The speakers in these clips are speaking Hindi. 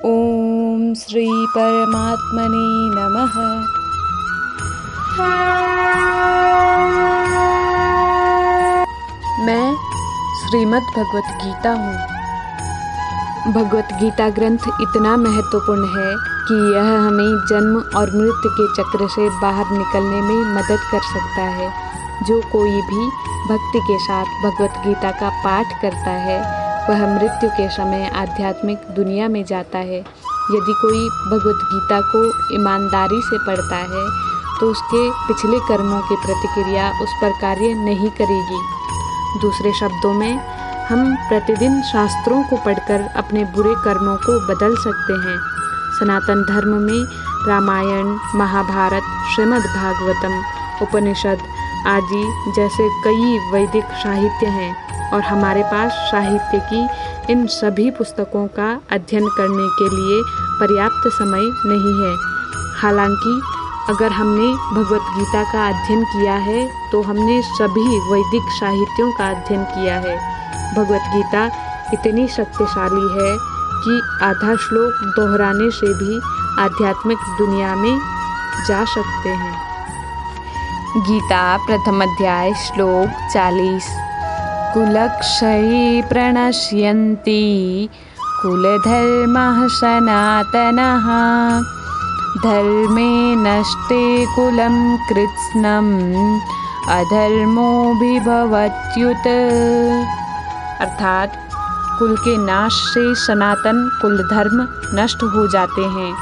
ओम श्री परमात्मने नमः। मैं श्रीमद् भगवत गीता हूँ। भगवत गीता ग्रंथ इतना महत्वपूर्ण है कि यह हमें जन्म और मृत्यु के चक्र से बाहर निकलने में मदद कर सकता है। जो कोई भी भक्ति के साथ भगवत गीता का पाठ करता है वह मृत्यु के समय आध्यात्मिक दुनिया में जाता है। यदि कोई भगवत गीता को ईमानदारी से पढ़ता है तो उसके पिछले कर्मों की प्रतिक्रिया उस पर कार्य नहीं करेगी। दूसरे शब्दों में हम प्रतिदिन शास्त्रों को पढ़कर अपने बुरे कर्मों को बदल सकते हैं। सनातन धर्म में रामायण, महाभारत, श्रीमद् भागवतम, उपनिषद आदि जैसे कई वैदिक साहित्य हैं और हमारे पास साहित्य की इन सभी पुस्तकों का अध्ययन करने के लिए पर्याप्त समय नहीं है। हालांकि अगर हमने भगवत गीता का अध्ययन किया है तो हमने सभी वैदिक साहित्यों का अध्ययन किया है। भगवत गीता इतनी शक्तिशाली है कि आधा श्लोक दोहराने से भी आध्यात्मिक दुनिया में जा सकते हैं। गीता प्रथम अध्याय श्लोक 40। कुलक्षये प्रणश्यन्ति कुलधर्मः सनातनः धर्मे नष्टे कुलं कृत्स्नम् अधर्मोऽभिभवत्युत। अर्थात कुल के नाश से सनातन कुल धर्म नष्ट हो जाते हैं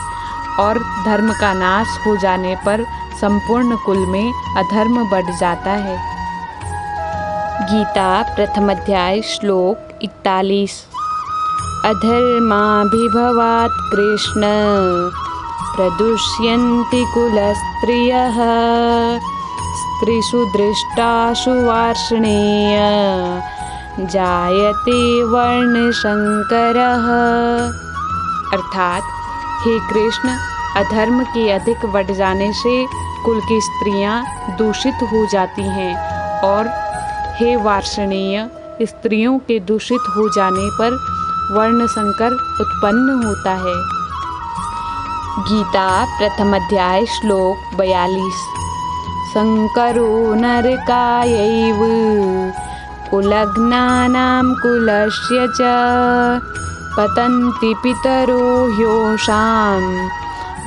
और धर्म का नाश हो जाने पर संपूर्ण कुल में अधर्म बढ़ जाता है। गीता प्रथम अध्याय श्लोक 41। अधर्माभिभवात् कृष्ण प्रदुष्यन्ति कुलस्त्रियः स्त्रीषु दृष्टासु वार्ष्णेय जायते वर्णशंकरः। अर्थात हे कृष्ण, अधर्म के अधिक बढ़ जाने से कुल की स्त्रियां दूषित हो जाती हैं और हे वार्ष्णेय, स्त्रियों के दूषित हो जाने पर वर्ण संकर उत्पन्न होता है। गीता प्रथम अध्याय श्लोक 42। संकरो नरकायैव कुलघ्नानां कुलस्य च पतन्ति पितरो ह्योषां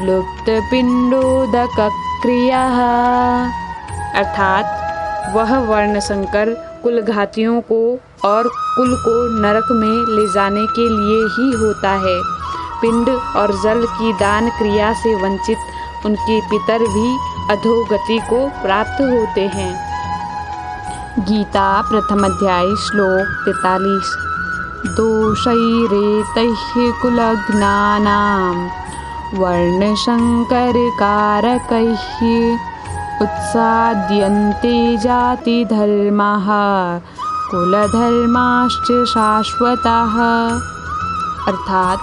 लुप्तपिण्डोदकक्रियः। अर्थात वह वर्ण संकर कुलघातियों को और कुल को नरक में ले जाने के लिए ही होता है। पिंड और जल की दान क्रिया से वंचित उनके पितर भी अधोगति को प्राप्त होते हैं। गीता प्रथम अध्याय श्लोक 43। दोषैरेतैः कुलघ्नानां वर्णशंकरकारकैः उत्साद्यन्ते जातिधर्माः कुलधर्माश्च शाश्वताः। अर्थात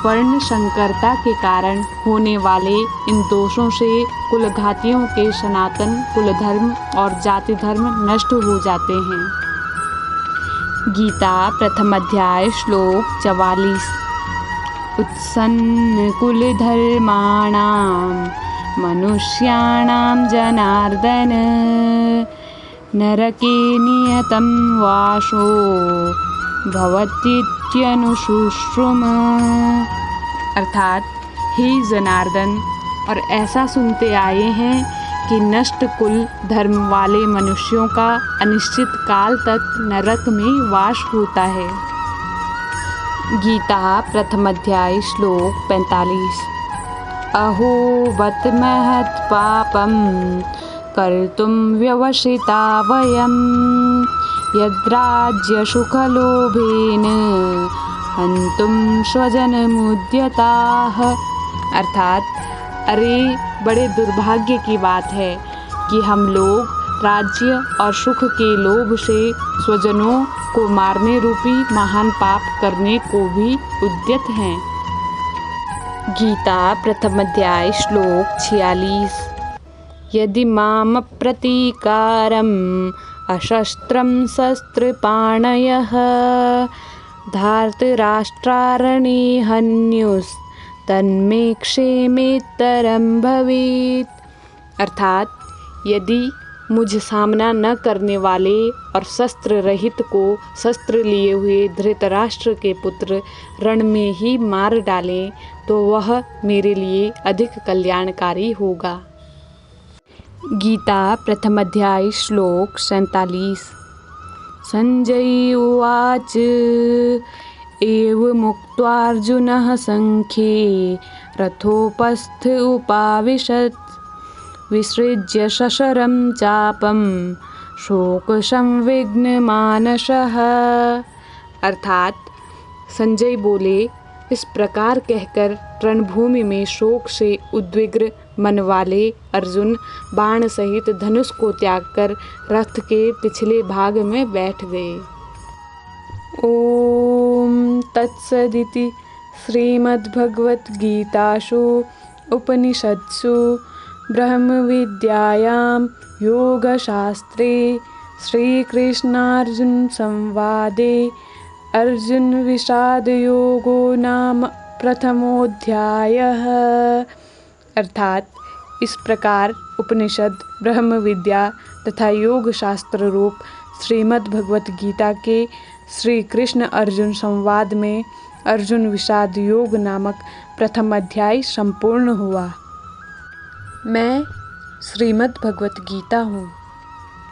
वर्ण संकरता के कारण होने वाले इन दोषों से कुलघातियों के सनातन कुलधर्म और जाति धर्म नष्ट हो जाते हैं। गीता प्रथम अध्याय श्लोक 44। उत्सन्न कुलधर्माणां मनुष्याणां जनार्दन नरके नियतं वासो भवतीत्यनुशुश्रुम। अर्थात हे जनार्दन, और ऐसा सुनते आए हैं कि नष्ट कुल धर्म वाले मनुष्यों का अनिश्चित काल तक नरक में वास होता है। गीता प्रथम अध्याय श्लोक 45। अहो बत महत् पापं कर्तुं व्यवसिता वयं यद्राज्यसुखलोभेन हन्तुं स्वजनमुद्यताः। अर्थात अरे बड़े दुर्भाग्य की बात है कि हम लोग राज्य और सुख के लोभ से स्वजनों को मारने रूपी महान पाप करने को भी उद्यत हैं। गीता प्रथम अध्याय श्लोक 46। यदि मामप्रतीकारम् अशस्त्रं शस्त्रपाणयः धार्तराष्ट्रारणे हन्युस्तन्मे क्षेमेत्तरं भवेत्। अर्थात यदि मुझ सामना न करने वाले और शस्त्र रहित को शस्त्र लिए हुए धृतराष्ट्र के पुत्र रण में ही मार डालें तो वह मेरे लिए अधिक कल्याणकारी होगा। गीता प्रथम अध्याय श्लोक 47। संजय उवाच एवमुक्त्वार्जुनः संख्ये रथोपस्थ उपाविशत् विसृज्य शशरं चापं शोकसंविघ्नमानसः। अर्थात संजय बोले, इस प्रकार कहकर रणभूमि में शोक से उद्विग्न मन वाले अर्जुन बाण सहित धनुष को त्याग कर रथ के पिछले भाग में बैठ गए। ओम तत्सदिति श्रीमद्भगवद्गीतासु उपनिषत्सु ब्रह्मविद्यायां योगशास्त्रे श्रीकृष्णार्जुन संवादे अर्जुन विषाद योगो नाम प्रथमोऽध्यायः। अर्थात इस प्रकार उपनिषद ब्रह्म विद्या तथा योग शास्त्र रूप श्रीमद् भगवत गीता के श्री कृष्ण अर्जुन संवाद में अर्जुन विषाद योग नामक प्रथम अध्याय संपूर्ण हुआ। मैं श्रीमद् भगवत गीता हूँ।